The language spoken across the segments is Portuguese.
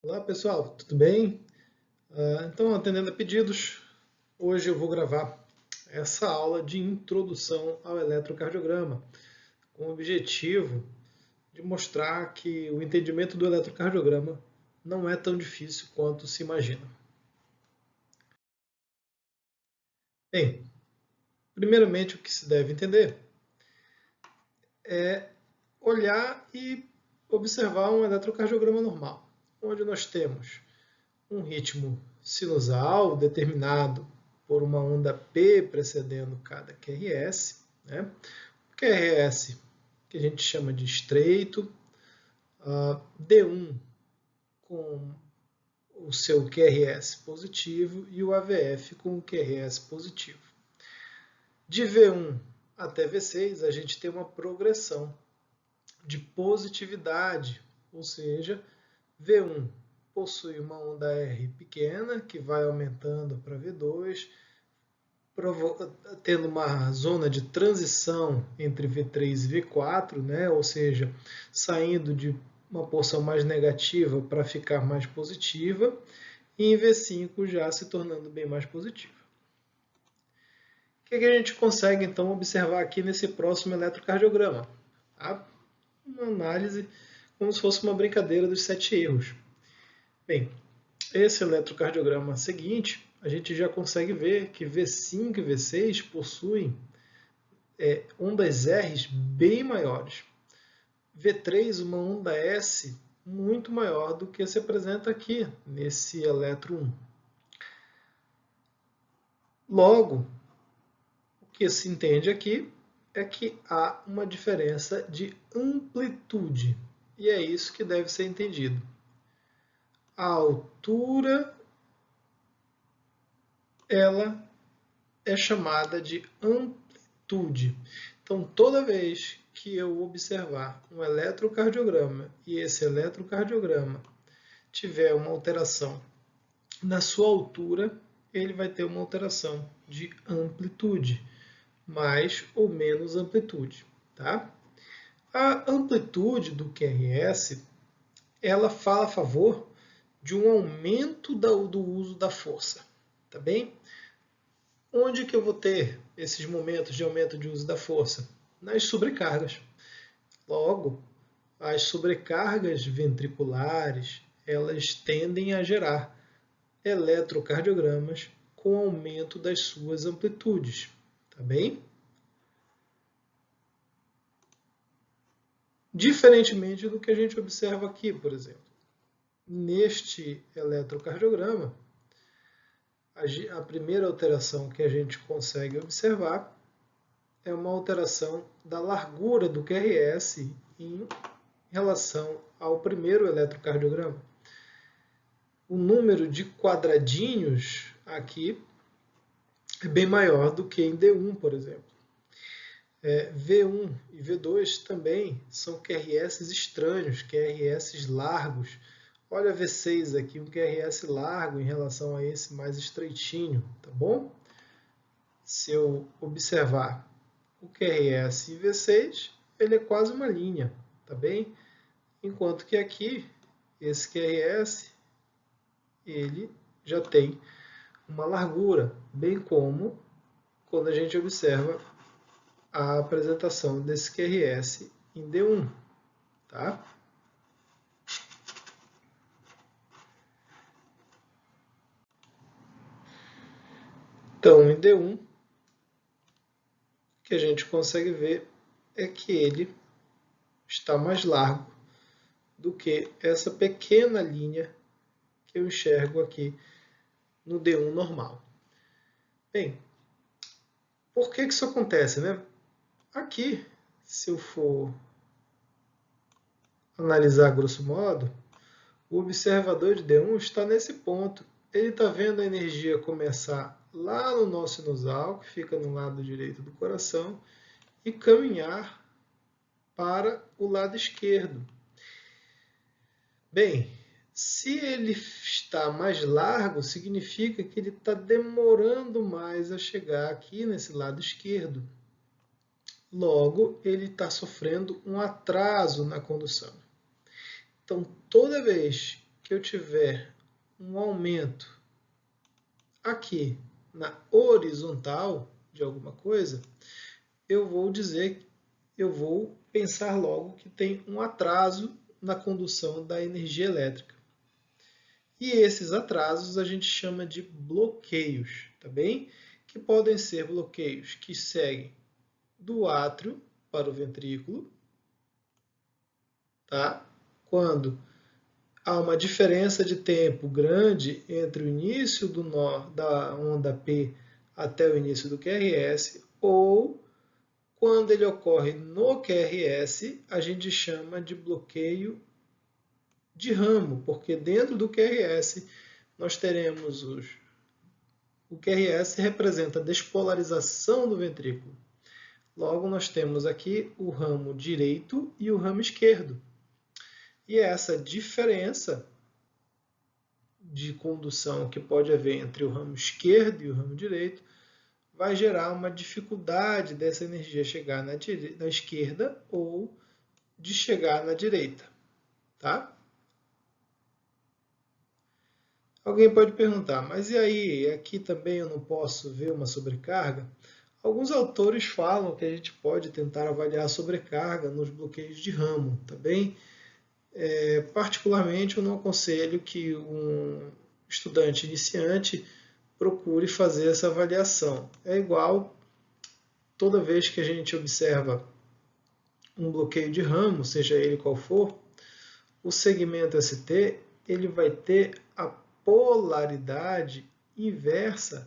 Olá pessoal, tudo bem? Então, atendendo a pedidos, hoje eu vou gravar essa aula de introdução ao eletrocardiograma, com o objetivo de mostrar que o entendimento do eletrocardiograma não é tão difícil quanto se imagina. Bem, primeiramente o que se deve entender é olhar e observar um eletrocardiograma normal, onde nós temos um ritmo sinusal determinado por uma onda P precedendo cada QRS, né? O QRS que a gente chama de estreito, D1 com o seu QRS positivo e o AVF com o QRS positivo. De V1 até V6 a gente tem uma progressão de positividade, ou seja, V1 possui uma onda R pequena, que vai aumentando para V2, tendo uma zona de transição entre V3 e V4, né? Ou seja, saindo de uma porção mais negativa para ficar mais positiva, e em V5 já se tornando bem mais positiva. O que a gente consegue então observar aqui nesse próximo eletrocardiograma? Tá? Uma análise como se fosse uma brincadeira dos 7 erros. Bem, esse eletrocardiograma seguinte, a gente já consegue ver que V5 e V6 possuem ondas R bem maiores. V3, uma onda S muito maior do que se apresenta aqui nesse eletro 1. Logo, o que se entende aqui é que há uma diferença de amplitude. E é isso que deve ser entendido. A altura ela é chamada de amplitude. Então, toda vez que eu observar um eletrocardiograma e esse eletrocardiograma tiver uma alteração na sua altura, ele vai ter uma alteração de amplitude, mais ou menos amplitude. Tá? A amplitude do QRS ela fala a favor de um aumento do uso da força. Tá bem? Onde que eu vou ter esses momentos de aumento de uso da força? Nas sobrecargas. Logo, as sobrecargas ventriculares, elas tendem a gerar eletrocardiogramas com aumento das suas amplitudes, tá bem? Diferentemente do que a gente observa aqui, por exemplo. Neste eletrocardiograma, a primeira alteração que a gente consegue observar é uma alteração da largura do QRS em relação ao primeiro eletrocardiograma. O número de quadradinhos aqui é bem maior do que em D1, por exemplo. V1 e V2 também são QRS estranhos, QRS largos. Olha V6 aqui, um QRS largo em relação a esse mais estreitinho, tá bom? Se eu observar o QRS e V6, ele é quase uma linha, tá bem? Enquanto que aqui, esse QRS, ele já tem uma largura, bem como quando a gente observa a apresentação desse QRS em D1, tá? Então, em D1, o que a gente consegue ver é que ele está mais largo do que essa pequena linha que eu enxergo aqui no D1 normal. Bem, por que isso acontece, né? Aqui, se eu for analisar grosso modo, o observador de D1 está nesse ponto. Ele está vendo a energia começar lá no nó sinusal, que fica no lado direito do coração, e caminhar para o lado esquerdo. Bem, se ele está mais largo, significa que ele está demorando mais a chegar aqui nesse lado esquerdo. Logo, ele está sofrendo um atraso na condução. Então, toda vez que eu tiver um aumento aqui na horizontal de alguma coisa, eu vou pensar logo que tem um atraso na condução da energia elétrica. E esses atrasos a gente chama de bloqueios, tá bem? Que podem ser bloqueios que seguem do átrio para o ventrículo, tá? Quando há uma diferença de tempo grande entre o início do nó da onda P até o início do QRS, ou quando ele ocorre no QRS, a gente chama de bloqueio de ramo, porque dentro do QRS nós teremos o QRS representa a despolarização do ventrículo. Logo, nós temos aqui o ramo direito e o ramo esquerdo. E essa diferença de condução que pode haver entre o ramo esquerdo e o ramo direito vai gerar uma dificuldade dessa energia chegar na esquerda ou de chegar na direita. Tá? Alguém pode perguntar, mas e aí, aqui também eu não posso ver uma sobrecarga? Alguns autores falam que a gente pode tentar avaliar a sobrecarga nos bloqueios de ramo, tá bem? Particularmente, eu não aconselho que um estudante iniciante procure fazer essa avaliação. É igual toda vez que a gente observa um bloqueio de ramo, seja ele qual for, o segmento ST ele vai ter a polaridade inversa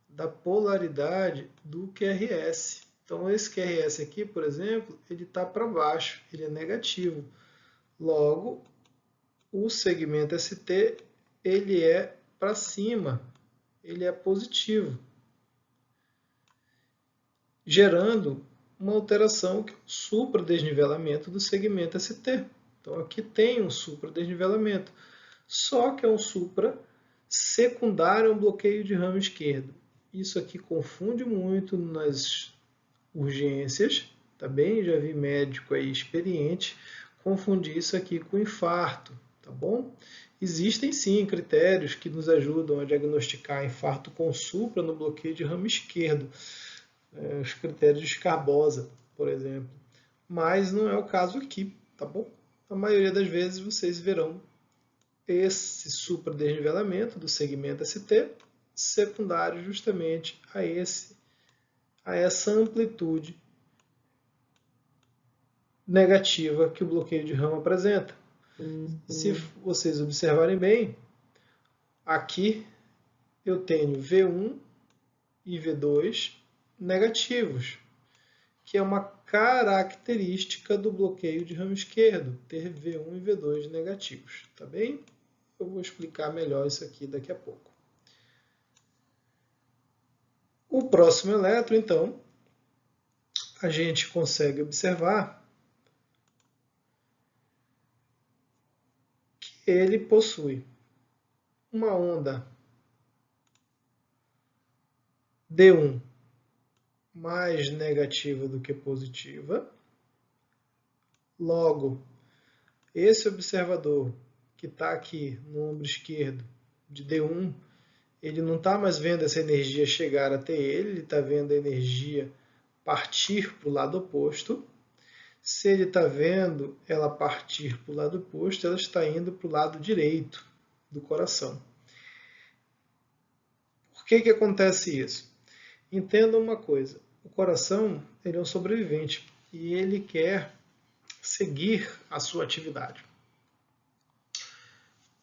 da polaridade do QRS. Então, esse QRS aqui, por exemplo, ele está para baixo, ele é negativo. Logo, o segmento ST ele é para cima, ele é positivo, gerando uma alteração que é o supradesnivelamento do segmento ST. Então, aqui tem um supradesnivelamento, só que é um supra secundário a um bloqueio de ramo esquerdo. Isso aqui confunde muito nas urgências, tá bem? Já vi médico aí experiente confundir isso aqui com infarto, tá bom? Existem sim critérios que nos ajudam a diagnosticar infarto com supra no bloqueio de ramo esquerdo, os critérios de Scarbosa, por exemplo, mas não é o caso aqui, tá bom? A maioria das vezes vocês verão esse supradesnivelamento do segmento ST secundário justamente a essa amplitude negativa que o bloqueio de ramo apresenta. Se vocês observarem bem, aqui eu tenho V1 e V2 negativos, que é uma característica do bloqueio de ramo esquerdo, ter V1 e V2 negativos, tá bem? Eu vou explicar melhor isso aqui daqui a pouco. O próximo elétron, então, a gente consegue observar que ele possui uma onda D1 mais negativa do que positiva. Logo, esse observador que está aqui no ombro esquerdo de D1, ele não está mais vendo essa energia chegar até ele está vendo a energia partir para o lado oposto. Se ele está vendo ela partir para o lado oposto, ela está indo para o lado direito do coração. Por que acontece isso? Entenda uma coisa, o coração ele é um sobrevivente e ele quer seguir a sua atividade.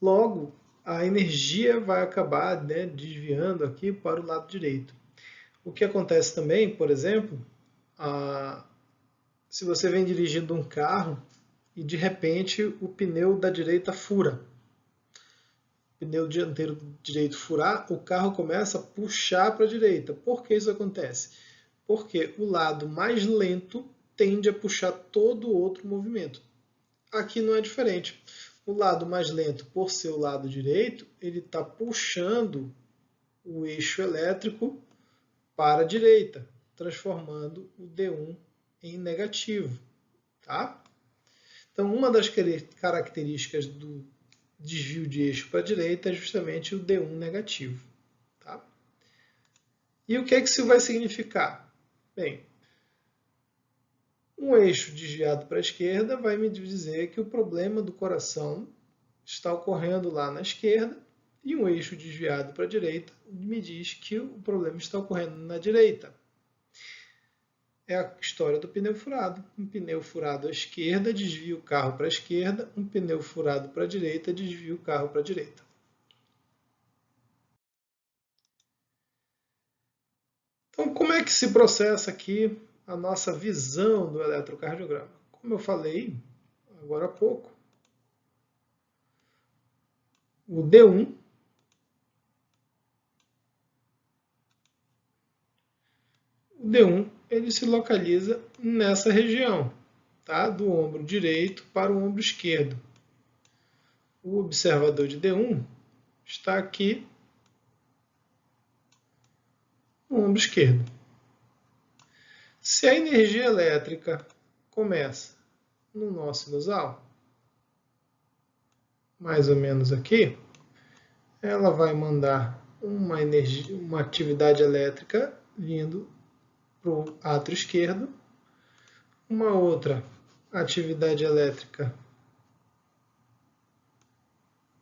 Logo, a energia vai acabar desviando aqui para o lado direito. O que acontece também, por exemplo, se você vem dirigindo um carro e de repente o pneu da direita fura. O pneu dianteiro direito furar, o carro começa a puxar para a direita. Por que isso acontece? Porque o lado mais lento tende a puxar todo o outro movimento. Aqui não é diferente. O lado mais lento, por ser o lado direito, ele está puxando o eixo elétrico para a direita, transformando o D1 em negativo. Tá? Então, uma das características do desvio de eixo para a direita é justamente o D1 negativo. Tá? E o que é que isso vai significar? Bem, um eixo desviado para a esquerda vai me dizer que o problema do coração está ocorrendo lá na esquerda, e um eixo desviado para a direita me diz que o problema está ocorrendo na direita. É a história do pneu furado. Um pneu furado à esquerda desvia o carro para a esquerda, um pneu furado para a direita desvia o carro para a direita. Então, como é que se processa aqui a nossa visão do eletrocardiograma? Como eu falei agora há pouco, o D1 ele se localiza nessa região, tá? Do ombro direito para o ombro esquerdo. O observador de D1 está aqui no ombro esquerdo. Se a energia elétrica começa no nó sinusal, mais ou menos aqui, ela vai mandar uma atividade elétrica vindo para o átrio esquerdo, uma outra atividade elétrica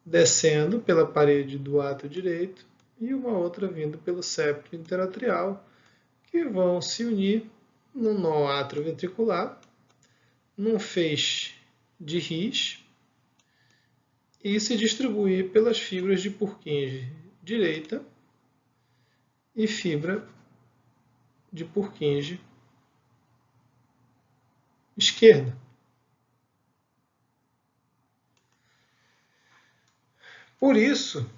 descendo pela parede do átrio direito e uma outra vindo pelo septo interatrial, que vão se unir no nó atrioventricular, num feixe de His, e se distribuir pelas fibras de Purkinje direita e fibra de Purkinje esquerda. Por isso,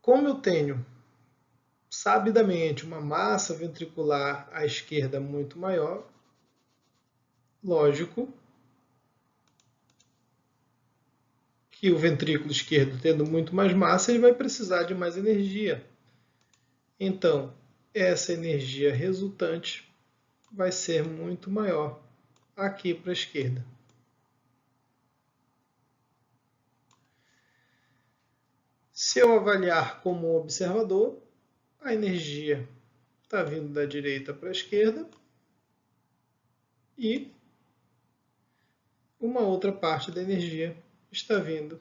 como eu tenho sabidamente uma massa ventricular à esquerda muito maior, lógico que o ventrículo esquerdo, tendo muito mais massa, ele vai precisar de mais energia. Então, essa energia resultante vai ser muito maior aqui para a esquerda. Se eu avaliar como um observador, a energia está vindo da direita para a esquerda e uma outra parte da energia está vindo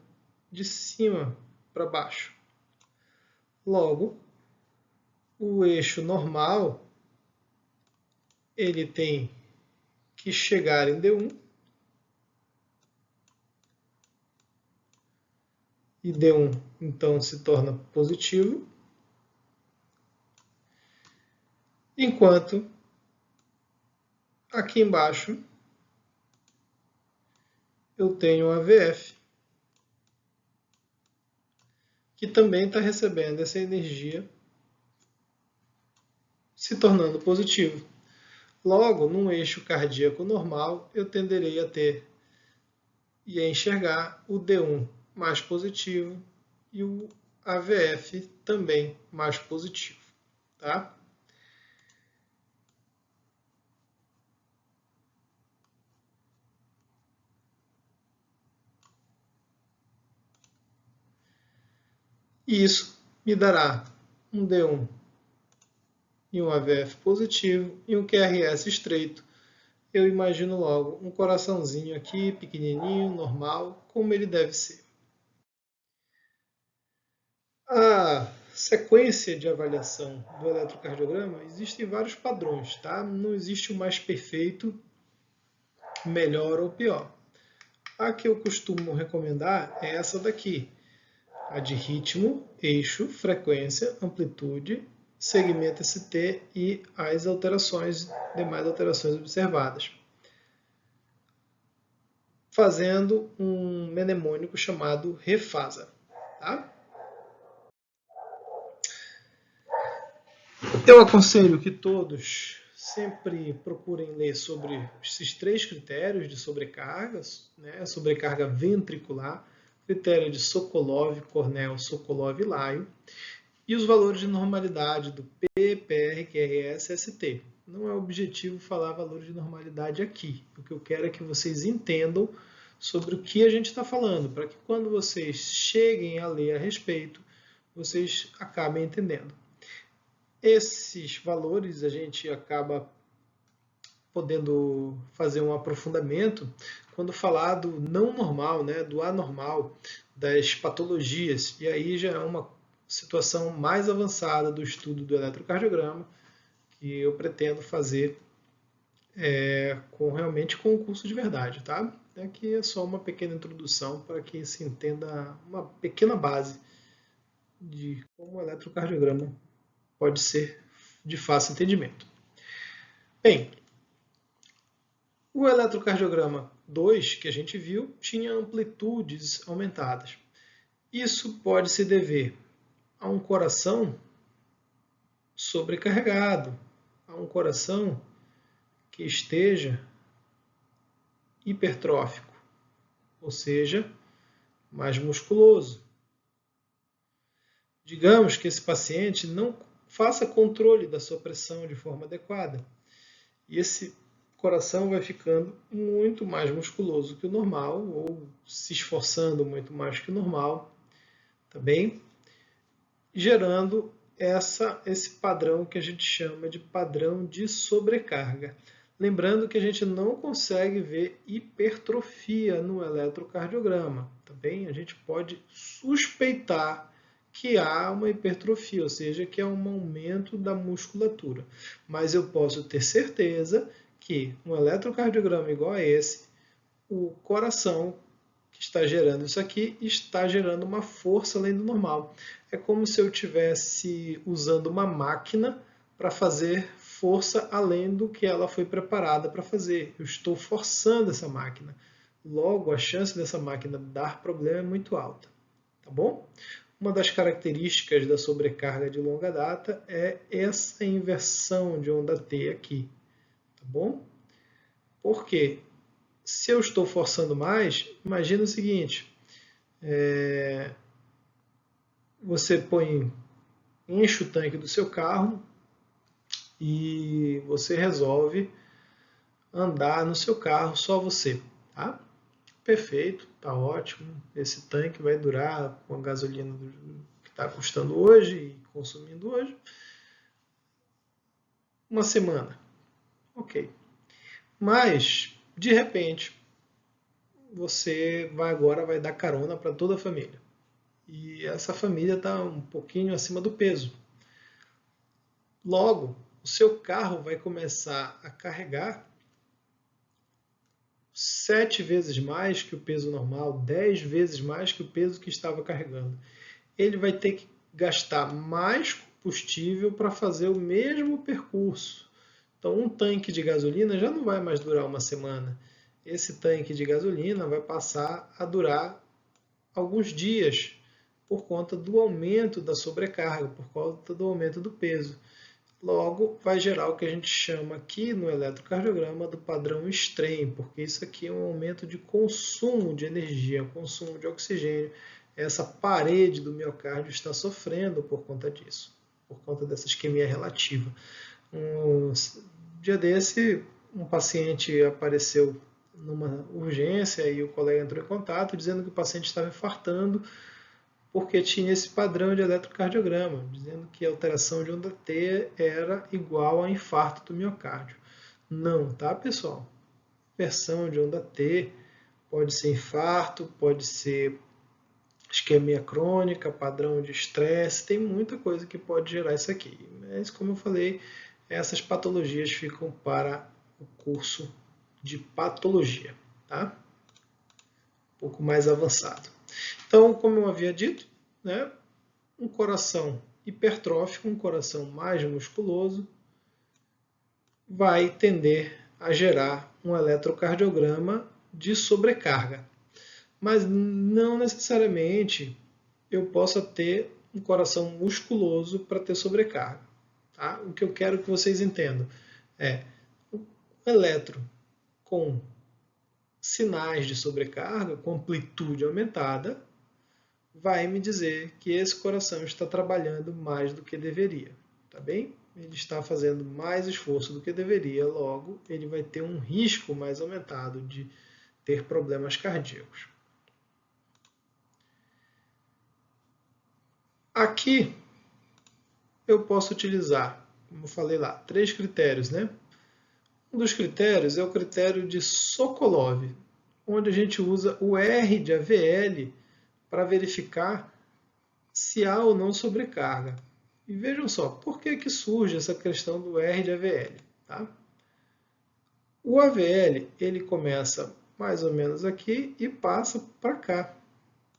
de cima para baixo. Logo, o eixo normal ele tem que chegar em D1 e D1 então se torna positivo, enquanto aqui embaixo eu tenho a VF, que também está recebendo essa energia se tornando positivo. Logo, num eixo cardíaco normal, eu tenderei a ter e a enxergar o D1 mais positivo e o AVF também mais positivo. Tá? E isso me dará um D1 e um AVF positivo e um QRS estreito. Eu imagino logo um coraçãozinho aqui, pequenininho, normal, como ele deve ser. A sequência de avaliação do eletrocardiograma, existem vários padrões, tá? Não existe o mais perfeito, melhor ou pior. A que eu costumo recomendar é essa daqui, a de ritmo, eixo, frequência, amplitude, segmento ST e as demais alterações observadas, fazendo um mnemônico chamado Refasa. Tá? Eu aconselho que todos sempre procurem ler sobre esses 3 critérios de sobrecargas, né? Sobrecarga ventricular, critério de Sokolov, Cornell, Sokolov e Laio, e os valores de normalidade do P, PR, QRS, ST. Não é objetivo falar valores de normalidade aqui. O que eu quero é que vocês entendam sobre o que a gente está falando, para que quando vocês cheguem a ler a respeito, vocês acabem entendendo. Esses valores a gente acaba podendo fazer um aprofundamento quando falar do não normal, né, do anormal, das patologias, e aí já é uma situação mais avançada do estudo do eletrocardiograma que eu pretendo fazer realmente com o curso de verdade, tá? Aqui é só uma pequena introdução para que se entenda uma pequena base de como o eletrocardiograma pode ser de fácil entendimento. Bem, o eletrocardiograma 2 que a gente viu tinha amplitudes aumentadas. Isso pode se dever a um coração sobrecarregado, a um coração que esteja hipertrófico, ou seja, mais musculoso. Digamos que esse paciente não faça controle da sua pressão de forma adequada e esse coração vai ficando muito mais musculoso que o normal ou se esforçando muito mais que o normal, tá bem? Gerando esse padrão que a gente chama de padrão de sobrecarga. Lembrando que a gente não consegue ver hipertrofia no eletrocardiograma, tá bem? A gente pode suspeitar que há uma hipertrofia, ou seja, que é um aumento da musculatura. Mas eu posso ter certeza que um eletrocardiograma igual a esse, o coração que está gerando isso aqui está gerando uma força além do normal. É como se eu estivesse usando uma máquina para fazer força além do que ela foi preparada para fazer. Eu estou forçando essa máquina. Logo, a chance dessa máquina dar problema é muito alta. Tá bom? Uma das características da sobrecarga de longa data é essa inversão de onda T aqui. Tá bom? Por quê? Se eu estou forçando mais, imagina o seguinte, você enche o tanque do seu carro e você resolve andar no seu carro só você, tá? Perfeito, tá ótimo. Esse tanque vai durar com a gasolina que está custando hoje e consumindo hoje uma semana. Ok. Mas, de repente, você agora vai dar carona para toda a família. E essa família está um pouquinho acima do peso. Logo, o seu carro vai começar a carregar 7 vezes mais que o peso normal, 10 vezes mais que o peso que estava carregando. Ele vai ter que gastar mais combustível para fazer o mesmo percurso. Então, um tanque de gasolina já não vai mais durar uma semana. Esse tanque de gasolina vai passar a durar alguns dias por conta do aumento da sobrecarga, por conta do aumento do peso. Logo, vai gerar o que a gente chama aqui no eletrocardiograma do padrão extremo, porque isso aqui é um aumento de consumo de energia, consumo de oxigênio. Essa parede do miocárdio está sofrendo por conta disso, por conta dessa isquemia relativa. Um dia desse, um paciente apareceu numa urgência e o colega entrou em contato dizendo que o paciente estava infartando porque tinha esse padrão de eletrocardiograma, dizendo que a alteração de onda T era igual a infarto do miocárdio. Não, tá, pessoal? Inversão de onda T pode ser infarto, pode ser isquemia crônica, padrão de estresse, tem muita coisa que pode gerar isso aqui. Mas, como eu falei, essas patologias ficam para o curso de patologia, tá? Um pouco mais avançado. Então, como eu havia dito, né, um coração hipertrófico, um coração mais musculoso, vai tender a gerar um eletrocardiograma de sobrecarga. Mas não necessariamente eu possa ter um coração musculoso para ter sobrecarga. Tá? O que eu quero que vocês entendam é o eletro com sinais de sobrecarga, com amplitude aumentada, vai me dizer que esse coração está trabalhando mais do que deveria, tá bem? Ele está fazendo mais esforço do que deveria, logo ele vai ter um risco mais aumentado de ter problemas cardíacos. Aqui eu posso utilizar, como eu falei lá, 3 critérios, né? Um dos critérios é o critério de Sokolov, onde a gente usa o R de AVL para verificar se há ou não sobrecarga. E vejam só, por que surge essa questão do R de AVL? Tá? O AVL ele começa mais ou menos aqui e passa para cá,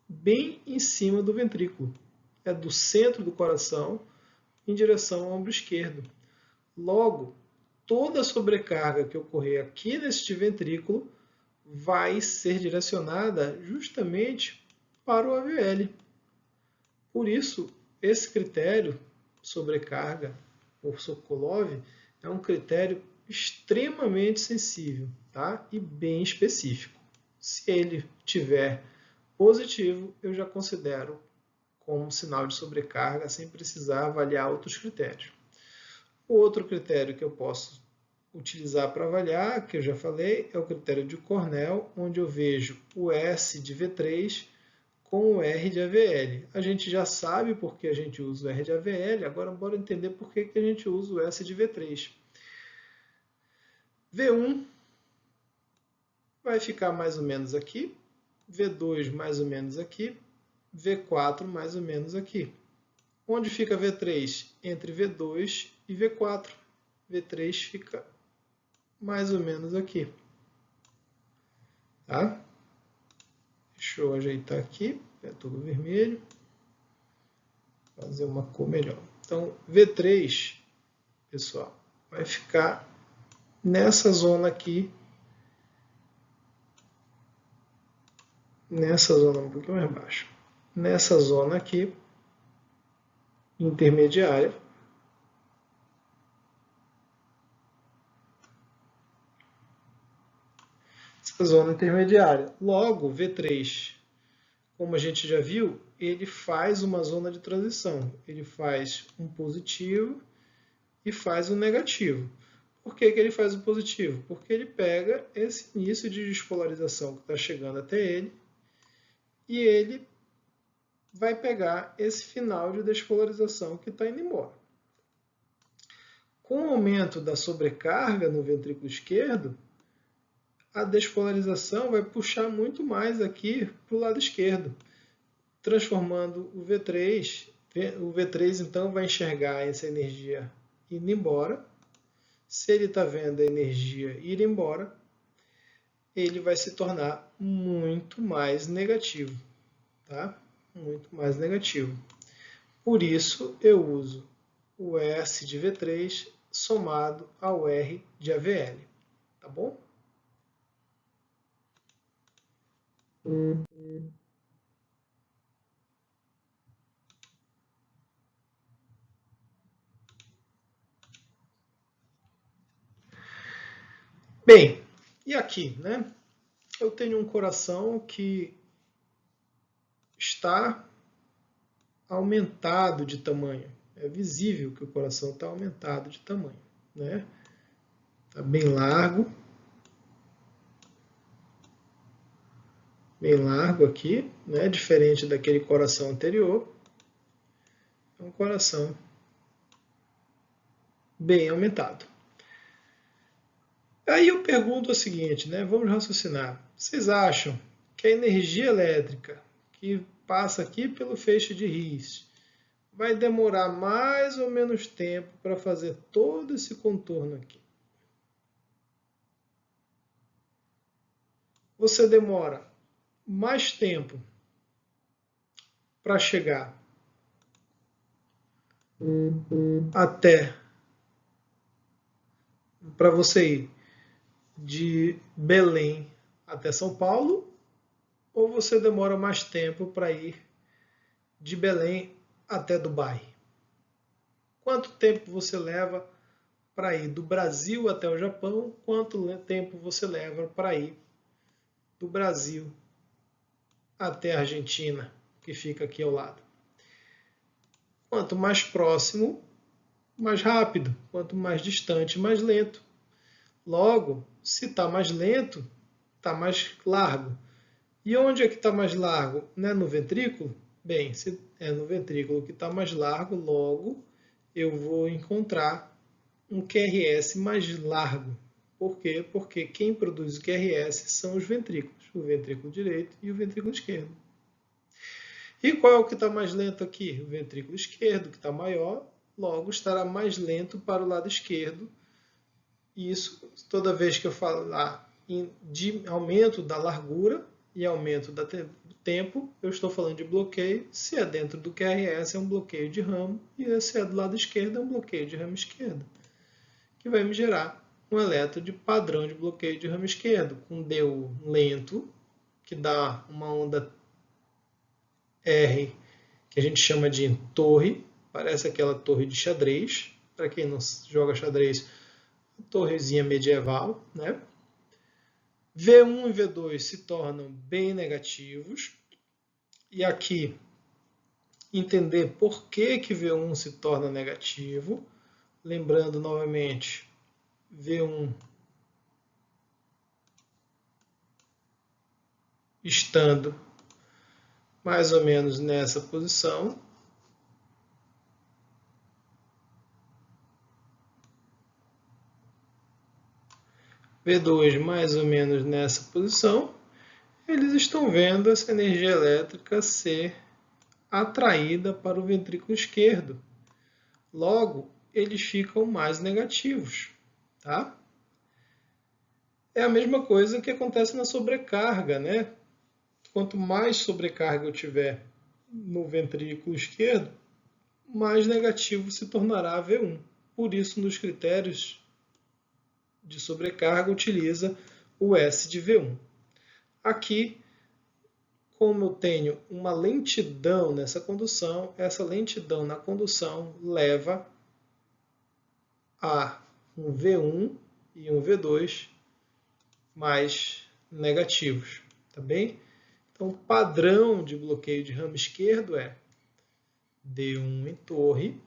bem em cima do ventrículo. É do centro do coração em direção ao ombro esquerdo. Logo, toda a sobrecarga que ocorrer aqui neste ventrículo vai ser direcionada justamente para o AVL. Por isso, esse critério, sobrecarga por Sokolov, é um critério extremamente sensível, tá? E bem específico. Se ele tiver positivo, eu já considero como sinal de sobrecarga, sem precisar avaliar outros critérios. O outro critério que eu posso utilizar para avaliar, que eu já falei, é o critério de Cornell, onde eu vejo o S de V3 com o R de AVL. A gente já sabe por que a gente usa o R de AVL, agora bora entender por que a gente usa o S de V3. V1 vai ficar mais ou menos aqui, V2 mais ou menos aqui, V4 mais ou menos aqui. Onde fica V3? Entre V2 e V4. V3 fica mais ou menos aqui. Tá? Deixa eu ajeitar aqui, é tudo vermelho. Fazer uma cor melhor. Então, V3, pessoal, vai ficar nessa zona aqui. Nessa zona um pouquinho mais baixo. Nessa zona aqui, intermediária. Essa zona intermediária. Logo, V3, como a gente já viu, ele faz uma zona de transição. Ele faz um positivo e faz um negativo. Por que ele faz o positivo? Porque ele pega esse início de despolarização que está chegando até ele e ele vai pegar esse final de despolarização que está indo embora. Com o aumento da sobrecarga no ventrículo esquerdo, a despolarização vai puxar muito mais aqui para o lado esquerdo, transformando o V3. O V3 então vai enxergar essa energia indo embora. Se ele está vendo a energia ir embora, ele vai se tornar muito mais negativo. Tá? Muito mais negativo. Por isso eu uso o S de V3 somado ao R de AVL. Tá bom? Bem, e aqui, né? Eu tenho um coração que está aumentado de tamanho. É visível que o coração está aumentado de tamanho, né? Está bem largo aqui, né? Diferente daquele coração anterior. É um coração bem aumentado. Aí eu pergunto o seguinte, né? Vamos raciocinar. Vocês acham que a energia elétrica que passa aqui pelo feixe de His vai demorar mais ou menos tempo para fazer todo esse contorno aqui? Você demora mais tempo para chegar até, para você ir de Belém até São Paulo, ou você demora mais tempo para ir de Belém até Dubai? Quanto tempo você leva para ir do Brasil até o Japão? Quanto tempo você leva para ir do Brasil até a Argentina, que fica aqui ao lado? Quanto mais próximo, mais rápido. Quanto mais distante, mais lento. Logo, se está mais lento, está mais largo. E onde é que está mais largo? Não é no ventrículo? Bem, se é no ventrículo que está mais largo, logo eu vou encontrar um QRS mais largo. Por quê? Porque quem produz o QRS são os ventrículos, o ventrículo direito e o ventrículo esquerdo. E qual é o que está mais lento aqui? O ventrículo esquerdo, que está maior, logo estará mais lento para o lado esquerdo. E isso, toda vez que eu falar de aumento da largura e aumento do tempo, eu estou falando de bloqueio. Se é dentro do QRS, é um bloqueio de ramo, e se é do lado esquerdo, é um bloqueio de ramo esquerdo, que vai me gerar um elétron de padrão de bloqueio de ramo esquerdo, com DU lento, que dá uma onda R, que a gente chama de torre, parece aquela torre de xadrez. Para quem não joga xadrez, torrezinha medieval, né? V1 e V2 se tornam bem negativos. E aqui, entender por que V1 se torna negativo. Lembrando novamente, V1 estando mais ou menos nessa posição. V2 mais ou menos nessa posição, eles estão vendo essa energia elétrica ser atraída para o ventrículo esquerdo. Logo, eles ficam mais negativos. Tá? É a mesma coisa que acontece na sobrecarga, né? Quanto mais sobrecarga eu tiver no ventrículo esquerdo, mais negativo se tornará a V1. Por isso, nos critérios de sobrecarga, utiliza o S de V1. Aqui, como eu tenho uma lentidão nessa condução, essa lentidão na condução leva a um V1 e um V2 mais negativos, tá bem? Então, o padrão de bloqueio de ramo esquerdo é D1 em torre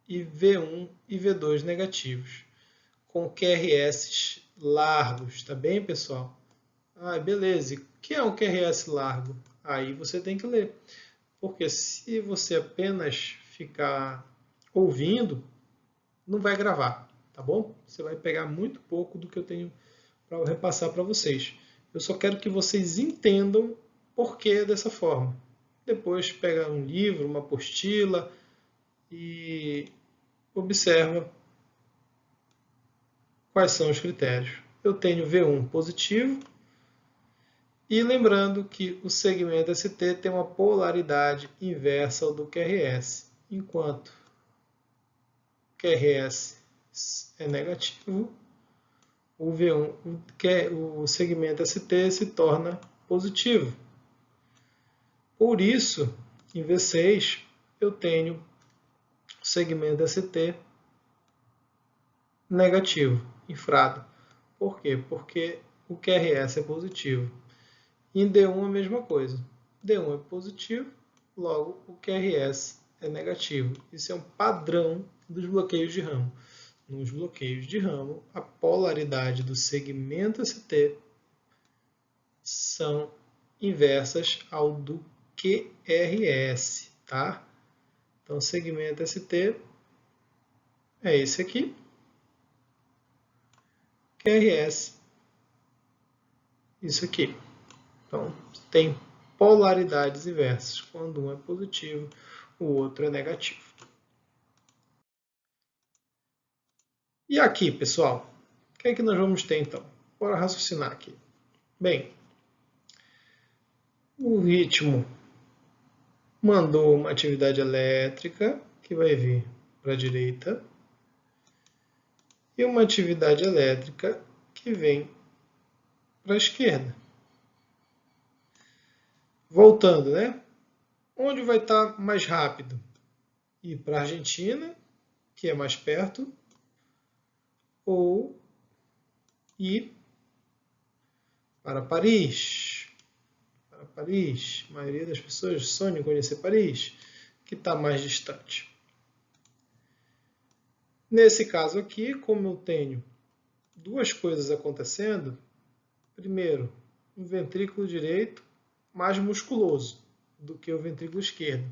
e V1 e V2 negativos, com QRS largos, tá bem, pessoal? Ah, beleza. E o que é um QRS largo? Aí você tem que ler. Porque se você apenas ficar ouvindo, não vai gravar, tá bom? Você vai pegar muito pouco do que eu tenho para repassar para vocês. Eu só quero que vocês entendam por que é dessa forma. Depois pega um livro, uma apostila e observa quais são os critérios. Eu tenho V1 positivo, e lembrando que o segmento ST tem uma polaridade inversa ao do QRS, enquanto o QRS é negativo, o V1, o segmento ST se torna positivo. Por isso, em V6, eu tenho o segmento ST negativo, infrado. Por quê? Porque o QRS é positivo. Em D1 a mesma coisa. D1 é positivo, logo o QRS é negativo. Isso é um padrão dos bloqueios de ramo. Nos bloqueios de ramo, a polaridade do segmento ST são inversas ao do QRS, tá? Então, o segmento ST é esse aqui. QRS, isso aqui. Então, tem polaridades inversas. Quando um é positivo, o outro é negativo. E aqui, pessoal, o que é que nós vamos ter então? Bora raciocinar aqui. Bem, o ritmo mandou uma atividade elétrica que vai vir para a direita e uma atividade elétrica que vem para a esquerda. Voltando, né? Onde vai estar mais rápido? Ir para a Argentina, que é mais perto, ou ir para Paris. Para Paris, a maioria das pessoas sonha em conhecer Paris, que está mais distante. Nesse caso aqui, como eu tenho duas coisas acontecendo, primeiro, um ventrículo direito mais musculoso do que o ventrículo esquerdo.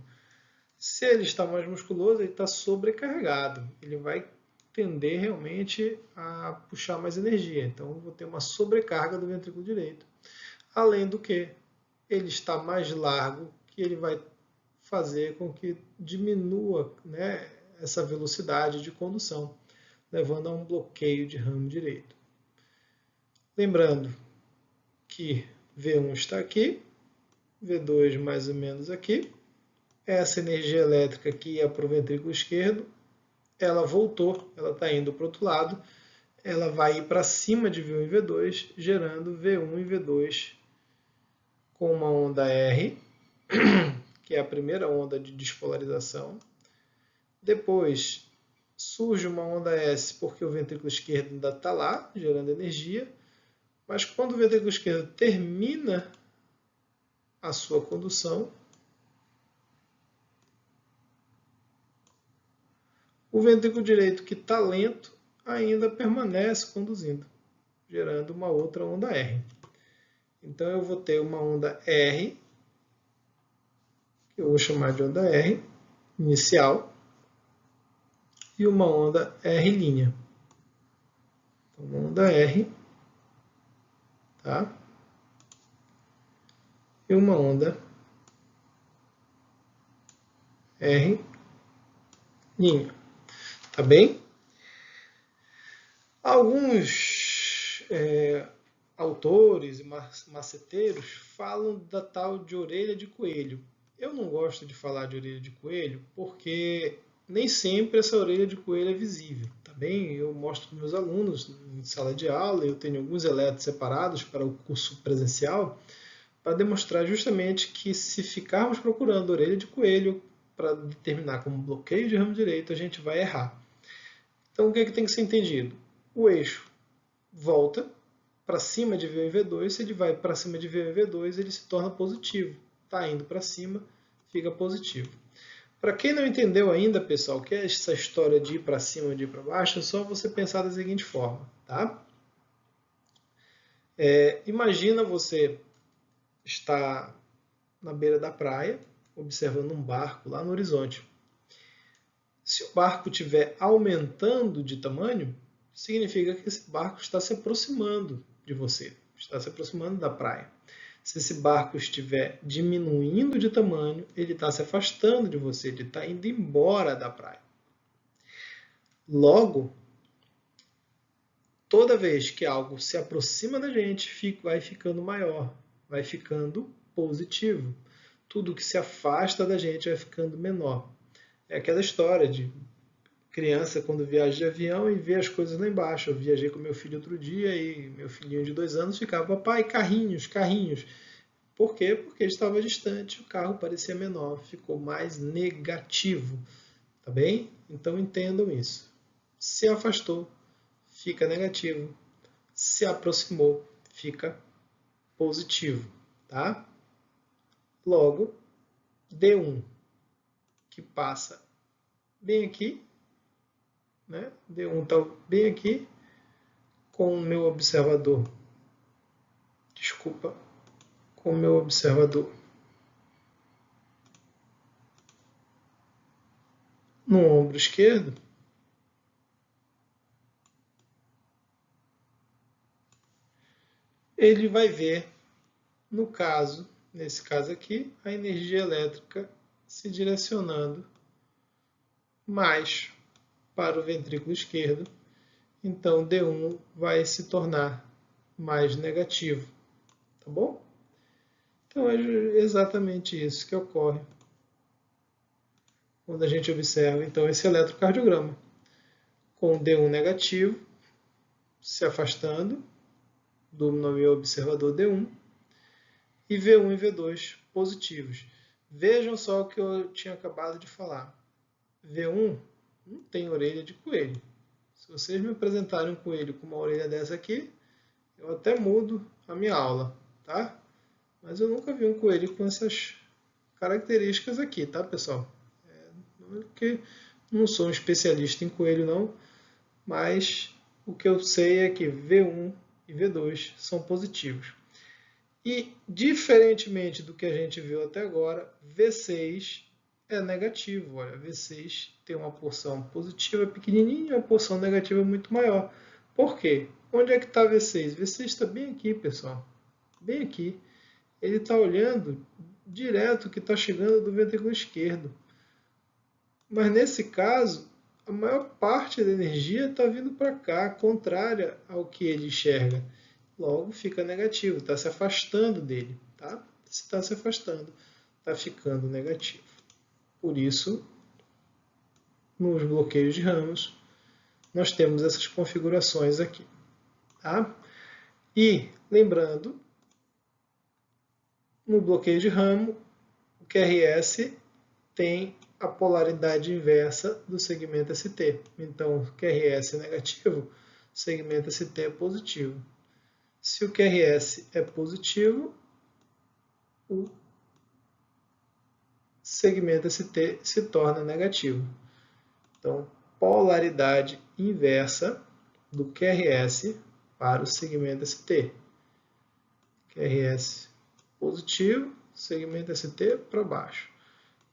Se ele está mais musculoso, ele está sobrecarregado. Ele vai tender realmente a puxar mais energia. Então, eu vou ter uma sobrecarga do ventrículo direito. Além do que, ele está mais largo, que ele vai fazer com que diminua, né, essa velocidade de condução, levando a um bloqueio de ramo direito. Lembrando que V1 está aqui, V2 mais ou menos aqui. Essa energia elétrica que ia para o ventrículo esquerdo, ela voltou, ela está indo para o outro lado, ela vai ir para cima de V1 e V2, gerando V1 e V2 com uma onda R, que é a primeira onda de despolarização. Depois surge uma onda S, porque o ventrículo esquerdo ainda está lá, gerando energia, mas quando o ventrículo esquerdo termina a sua condução, o ventrículo direito, que está lento, ainda permanece conduzindo, gerando uma outra onda R. Então eu vou ter uma onda R, que eu vou chamar de onda R inicial, e uma onda R'. Então, uma onda R, tá? E uma onda R'. Tá bem? Alguns autores e maceteiros falam da tal de orelha de coelho. Eu não gosto de falar de orelha de coelho porque nem sempre essa orelha de coelho é visível. Tá bem? Eu mostro para meus alunos em sala de aula, eu tenho alguns eletros separados para o curso presencial, para demonstrar justamente que se ficarmos procurando orelha de coelho para determinar como bloqueio de ramo direito, a gente vai errar. Então, o que tem que ser entendido? O eixo volta para cima de V1 e V2, se ele vai para cima de V1 e V2, ele se torna positivo. Está indo para cima, fica positivo. Para quem não entendeu ainda, pessoal, o que é essa história de ir para cima ou de ir para baixo, é só você pensar da seguinte forma, tá? Imagina você estar na beira da praia, observando um barco lá no horizonte. Se o barco estiver aumentando de tamanho, significa que esse barco está se aproximando de você, está se aproximando da praia. Se esse barco estiver diminuindo de tamanho, ele está se afastando de você, ele está indo embora da praia. Logo, toda vez que algo se aproxima da gente, vai ficando maior, vai ficando positivo. Tudo que se afasta da gente vai ficando menor. É aquela história de criança quando viaja de avião e vê as coisas lá embaixo. Eu viajei com meu filho outro dia e meu filhinho de 2 anos ficava, papai, carrinhos, carrinhos. Por quê? Porque ele estava distante, o carro parecia menor, ficou mais negativo. Tá bem? Então entendam isso. Se afastou, fica negativo. Se aproximou, fica positivo. Tá? Logo, D1, que passa bem aqui, né? D1 está bem aqui, com o meu observador. Desculpa, com o meu observador no ombro esquerdo. Ele vai ver, nesse caso aqui, a energia elétrica se direcionando mais para o ventrículo esquerdo. Então, D1 vai se tornar mais negativo. Tá bom? Então, é exatamente isso que ocorre quando a gente observa então, esse eletrocardiograma. Com D1 negativo, se afastando do meu observador D1, e V1 e V2 positivos. Vejam só o que eu tinha acabado de falar. V1 não tem orelha de coelho. Se vocês me apresentarem um coelho com uma orelha dessa aqui, eu até mudo a minha aula, tá? Mas eu nunca vi um coelho com essas características aqui, tá, pessoal? Porque não sou um especialista em coelho, não, mas o que eu sei é que V1 e e V2 são positivos. E, diferentemente do que a gente viu até agora, V6 é negativo. Olha, V6 tem uma porção positiva pequenininha e uma porção negativa muito maior. Por quê? Onde é que está V6? V6 está bem aqui, pessoal. Bem aqui. Ele está olhando direto o que está chegando do ventrículo esquerdo. Mas nesse caso, a maior parte da energia está vindo para cá, contrária ao que ele enxerga. Logo fica negativo, está se afastando dele. Tá? Se está se afastando, está ficando negativo. Por isso, nos bloqueios de ramos, nós temos essas configurações aqui. Tá? E, lembrando, no bloqueio de ramo, o QRS tem a polaridade inversa do segmento ST. Então, o QRS é negativo, o segmento ST é positivo. Se o QRS é positivo, o segmento ST se torna negativo. Então, polaridade inversa do QRS para o segmento ST. QRS positivo, segmento ST para baixo.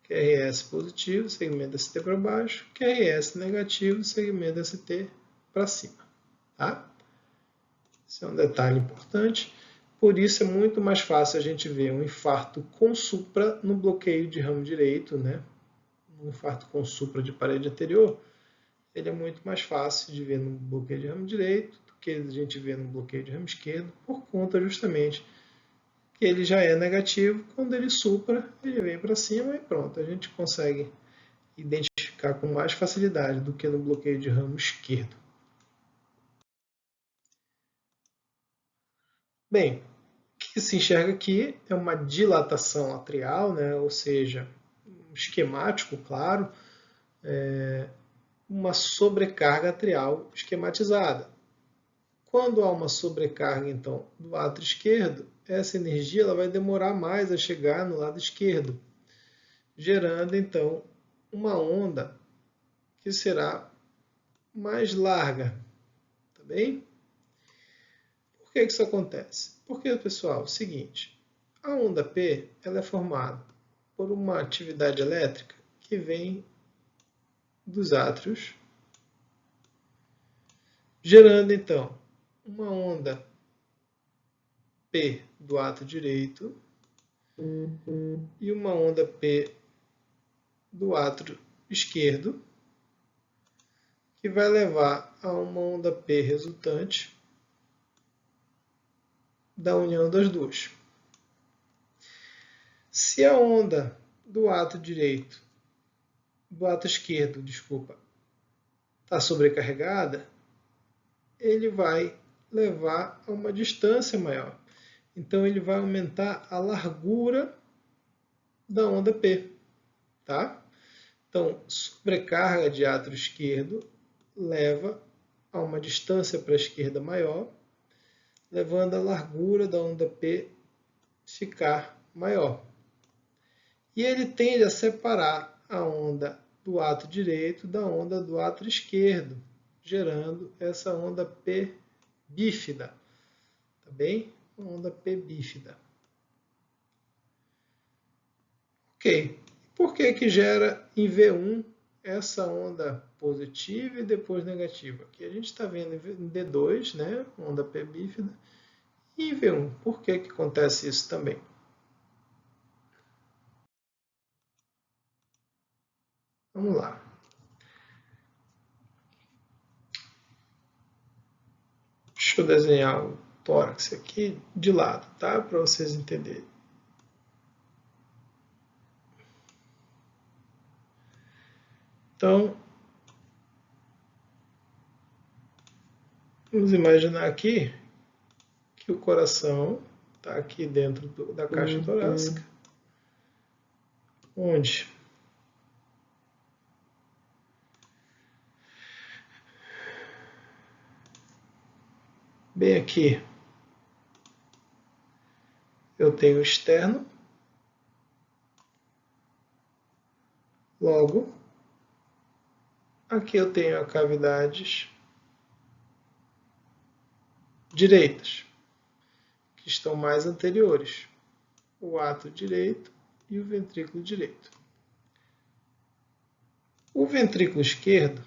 QRS positivo, segmento ST para baixo. QRS negativo, segmento ST para cima. Tá? Esse é um detalhe importante. Por isso é muito mais fácil a gente ver um infarto com supra no bloqueio de ramo direito, né? Um infarto com supra de parede anterior, ele é muito mais fácil de ver no bloqueio de ramo direito do que a gente vê no bloqueio de ramo esquerdo, por conta justamente que ele já é negativo. Quando ele supra, ele vem para cima e pronto, a gente consegue identificar com mais facilidade do que no bloqueio de ramo esquerdo. Bem, o que se enxerga aqui é uma dilatação atrial, né? Ou seja, um esquemático, claro, uma sobrecarga atrial esquematizada. Quando há uma sobrecarga, então, do átrio esquerdo, essa energia ela vai demorar mais a chegar no lado esquerdo, gerando, então, uma onda que será mais larga. Tá bem? Por que isso acontece? Porque, pessoal, é o seguinte, a onda P ela é formada por uma atividade elétrica que vem dos átrios, gerando, então, uma onda P do átrio direito e uma onda P do átrio esquerdo, que vai levar a uma onda P resultante da união das duas. Se a onda do átrio direito, do átrio esquerdo, desculpa, está sobrecarregada, ele vai levar a uma distância maior. Então ele vai aumentar a largura da onda P, tá? Então, sobrecarga de átrio esquerdo leva a uma distância para a esquerda maior, levando a largura da onda P ficar maior. E ele tende a separar a onda do átrio direito da onda do átrio esquerdo, gerando essa onda P bífida. Tá bem? Uma onda P bífida. Ok. Por que gera em V1 essa onda positiva e depois negativa? Aqui a gente está vendo em D2, né, onda P bífida, e em V1. Por que acontece isso também? Vamos lá. Deixa eu desenhar o tórax aqui de lado, tá? Para vocês entenderem. Então, vamos imaginar aqui que o coração está aqui dentro da caixa torácica, onde bem aqui eu tenho o externo, logo aqui eu tenho as cavidades direitas, que estão mais anteriores. O átrio direito e o ventrículo direito. O ventrículo esquerdo,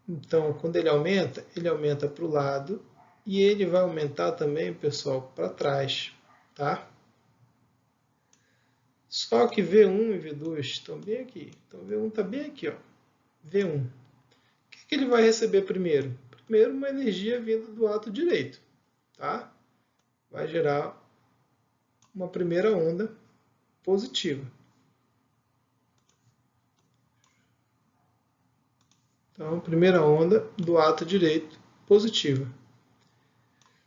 então, quando ele aumenta para o lado e ele vai aumentar também, pessoal, para trás, tá? Só que V1 e V2 estão bem aqui. Então, V1 está bem aqui, ó. V1. O que ele vai receber primeiro? Primeiro, uma energia vinda do átrio direito, tá? Vai gerar uma primeira onda positiva. Então, primeira onda do átrio direito positiva.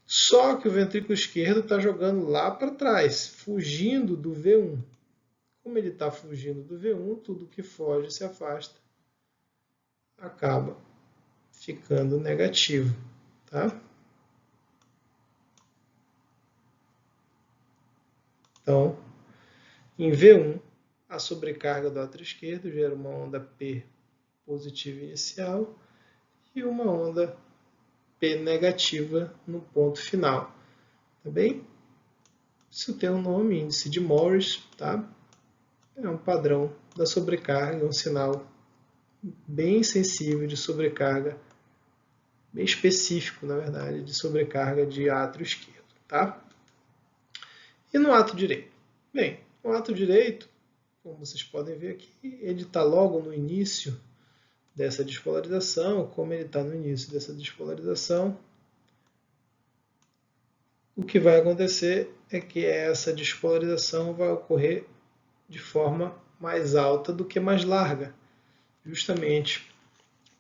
Só que o ventrículo esquerdo está jogando lá para trás, fugindo do V1. Como ele está fugindo do V1, tudo que foge se afasta, acaba ficando negativo, tá? Então, em V1, a sobrecarga do átrio esquerdo gera uma onda P positiva inicial e uma onda P negativa no ponto final. Tá bem? Isso tem um nome, índice de Morris, tá? É um padrão da sobrecarga, um sinal bem sensível de sobrecarga, bem específico, na verdade, de sobrecarga de átrio esquerdo, tá? E no átrio direito? Bem, o átrio direito, como vocês podem ver aqui, ele está logo no início dessa despolarização. Como ele está no início dessa despolarização, o que vai acontecer é que essa despolarização vai ocorrer de forma mais alta do que mais larga, justamente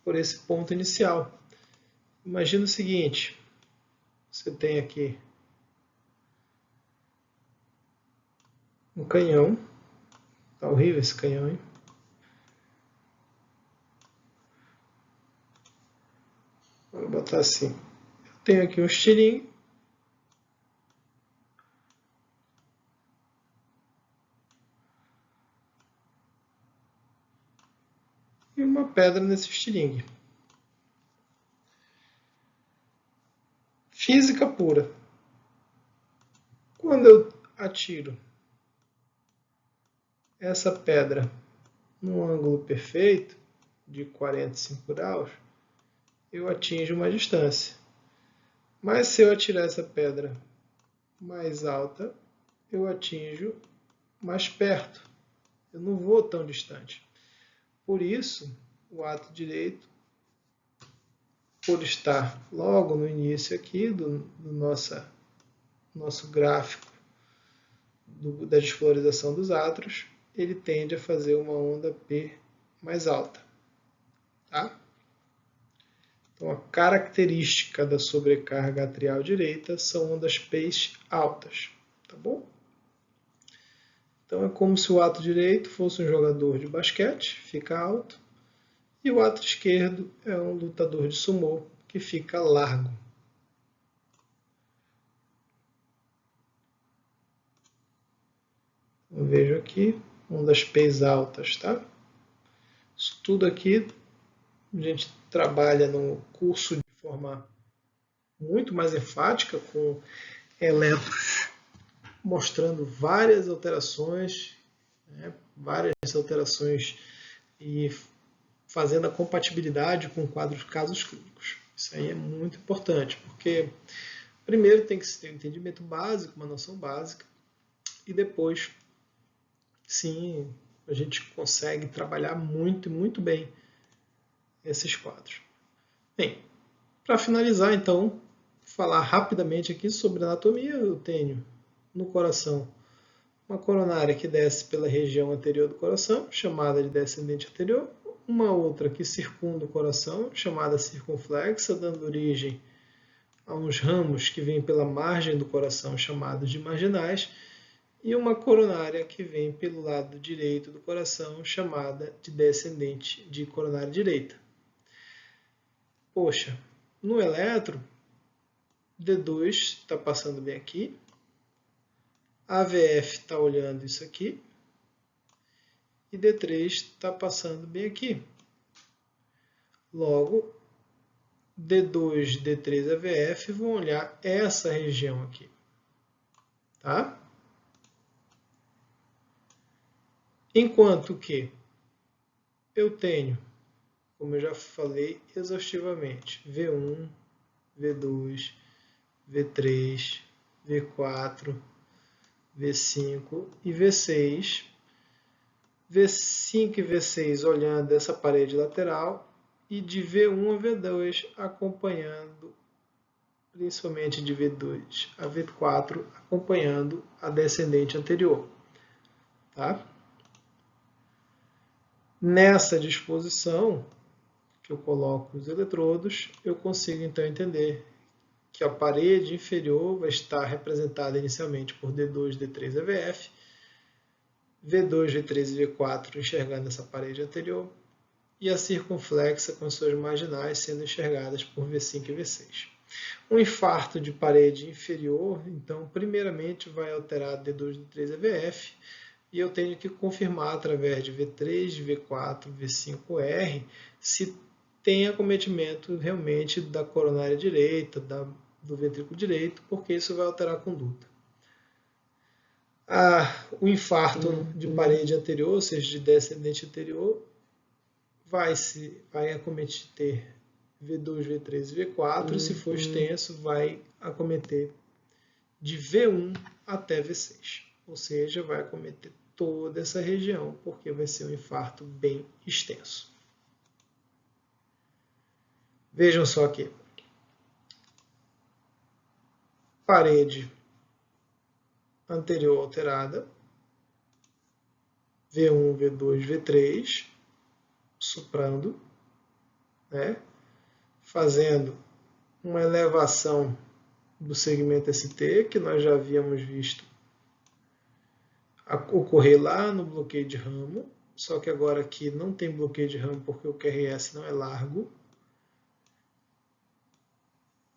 por esse ponto inicial. Imagina o seguinte, você tem aqui um canhão, tá horrível esse canhão, hein? Vou botar assim, eu tenho aqui um estilingue, e uma pedra nesse estilingue. Física pura. Quando eu atiro essa pedra num ângulo perfeito, de 45 graus, eu atinjo uma distância. Mas se eu atirar essa pedra mais alta, eu atinjo mais perto. Eu não vou tão distante. Por isso, o átrio direito, por estar logo no início aqui do nosso gráfico da despolarização dos átrios, ele tende a fazer uma onda P mais alta. Tá? Então, a característica da sobrecarga atrial direita são ondas P altas. Tá bom? Então, é como se o átrio direito fosse um jogador de basquete, fica alto, e o átrio esquerdo é um lutador de sumô, que fica largo. Eu vejo aqui ondas P altas, tá? Isso tudo aqui a gente trabalha no curso de forma muito mais enfática, com eletros mostrando várias alterações, né? Várias alterações e fazendo a compatibilidade com casos clínicos. Isso aí é muito importante, porque primeiro tem que ter um entendimento básico, uma noção básica, e depois, sim, a gente consegue trabalhar muito, muito bem esses quadros. Bem, para finalizar, então, falar rapidamente aqui sobre anatomia, eu tenho no coração uma coronária que desce pela região anterior do coração, chamada de descendente anterior, uma outra que circunda o coração, chamada circunflexa, dando origem a uns ramos que vêm pela margem do coração, chamados de marginais, e uma coronária que vem pelo lado direito do coração, chamada de descendente de coronária direita. Poxa, no eletro, D2 está passando bem aqui, a AVF está olhando isso aqui, e D3 está passando bem aqui. Logo, D2, D3 AVF vão olhar essa região aqui. Tá? Enquanto que eu tenho, como eu já falei exaustivamente, V1, V2, V3, V4, V5 e V6. V5 e V6 olhando essa parede lateral e de V1 a V2 acompanhando, principalmente de V2 a V4, acompanhando a descendente anterior. Tá? Nessa disposição que eu coloco os eletrodos, eu consigo então entender que a parede inferior vai estar representada inicialmente por D2, D3 e VF, V2, V3 e V4 enxergando essa parede anterior, e a circunflexa com suas marginais sendo enxergadas por V5 e V6. Um infarto de parede inferior, então, primeiramente vai alterar D2, D3 e VF, e eu tenho que confirmar através de V3, V4, V5R se tem acometimento realmente da coronária direita, do ventrículo direito, porque isso vai alterar a conduta. O infarto de parede anterior, ou seja, de descendente anterior, vai acometer V2, V3 e V4, se for extenso, vai acometer de V1 até V6, ou seja, vai acometer toda essa região, porque vai ser um infarto bem extenso. Vejam só aqui. Parede anterior alterada, V1, V2, V3, soprando, né? Fazendo uma elevação do segmento ST, que nós já havíamos visto ocorrer lá no bloqueio de ramo, só que agora aqui não tem bloqueio de ramo porque o QRS não é largo.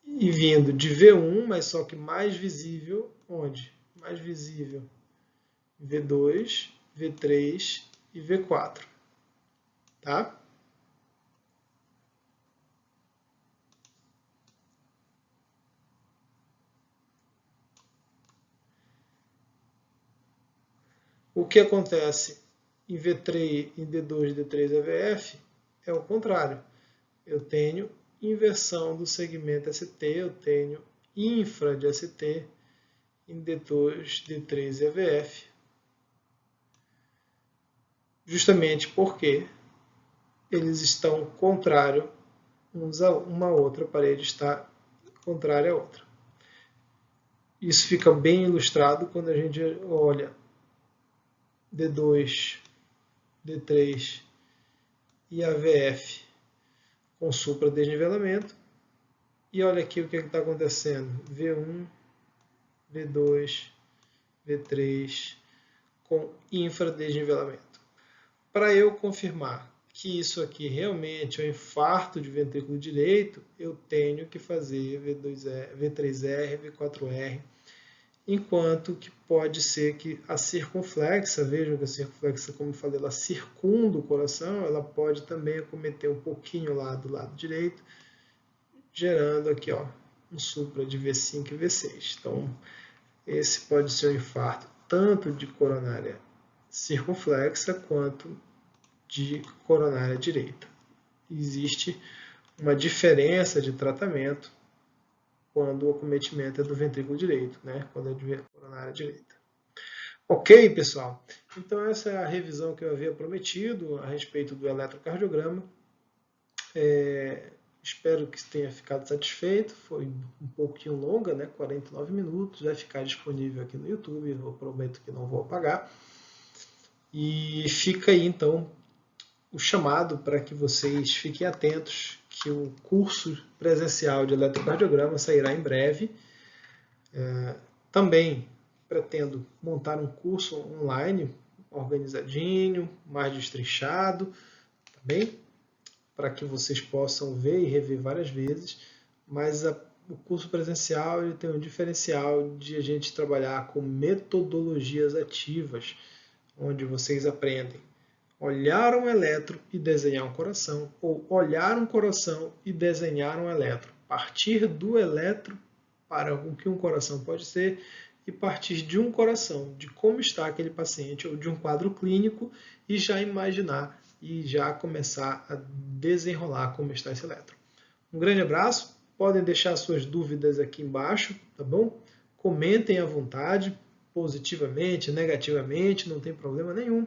E vindo de V1, mas só que mais visível, onde? Mais visível V2, V3 e V4. Tá? O que acontece em V3, em D2, D3 e VF é o contrário. Eu tenho inversão do segmento ST, eu tenho infra de ST em D2, D3 e AVF, justamente porque eles estão contrários uns a uma outra, a parede está contrária à outra. Isso fica bem ilustrado quando a gente olha D2, D3 e AVF com supradesnivelamento. E olha aqui o que está acontecendo. V1, V2, V3 com infradesnivelamento. Para eu confirmar que isso aqui realmente é um infarto de ventrículo direito, eu tenho que fazer V3R, V4R, enquanto que pode ser que a circunflexa, vejam que a circunflexa, como eu falei, ela circunda o coração, ela pode também acometer um pouquinho lá do lado direito, gerando aqui um supra de V5 e V6. Então, esse pode ser um infarto tanto de coronária circunflexa quanto de coronária direita. Existe uma diferença de tratamento quando o acometimento é do ventrículo direito, né? Quando é de coronária direita. Ok, pessoal? Então essa é a revisão que eu havia prometido a respeito do eletrocardiograma. Espero que tenha ficado satisfeito. Foi um pouquinho longa, né? 49 minutos. Vai ficar disponível aqui no YouTube. Eu prometo que não vou apagar. E fica aí, então, o chamado para que vocês fiquem atentos que o curso presencial de eletrocardiograma sairá em breve. Também pretendo montar um curso online organizadinho, mais destrinchado, tá bem? Para que vocês possam ver e rever várias vezes, mas o curso presencial ele tem um diferencial de a gente trabalhar com metodologias ativas, onde vocês aprendem olhar um elétron e desenhar um coração, ou olhar um coração e desenhar um elétron. Partir do elétron para o que um coração pode ser e partir de um coração, de como está aquele paciente, ou de um quadro clínico, e já imaginar e já começar a desenrolar como está esse elétron. Um grande abraço, podem deixar suas dúvidas aqui embaixo, tá bom? Comentem à vontade, positivamente, negativamente, não tem problema nenhum.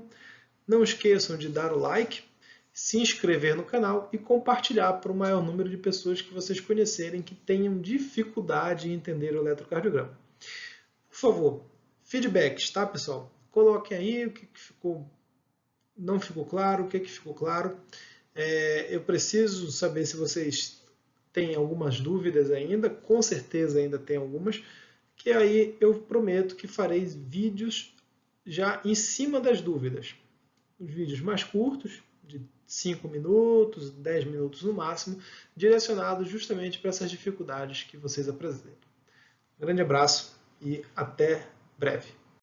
Não esqueçam de dar o like, se inscrever no canal e compartilhar para o maior número de pessoas que vocês conhecerem que tenham dificuldade em entender o eletrocardiograma. Por favor, feedbacks, tá, pessoal? Coloquem aí o que não ficou claro, o que ficou claro. Eu preciso saber se vocês têm algumas dúvidas ainda, com certeza ainda tem algumas, que aí eu prometo que farei vídeos já em cima das dúvidas. Os vídeos mais curtos, de 5 minutos, 10 minutos no máximo, direcionados justamente para essas dificuldades que vocês apresentam. Um grande abraço e até breve.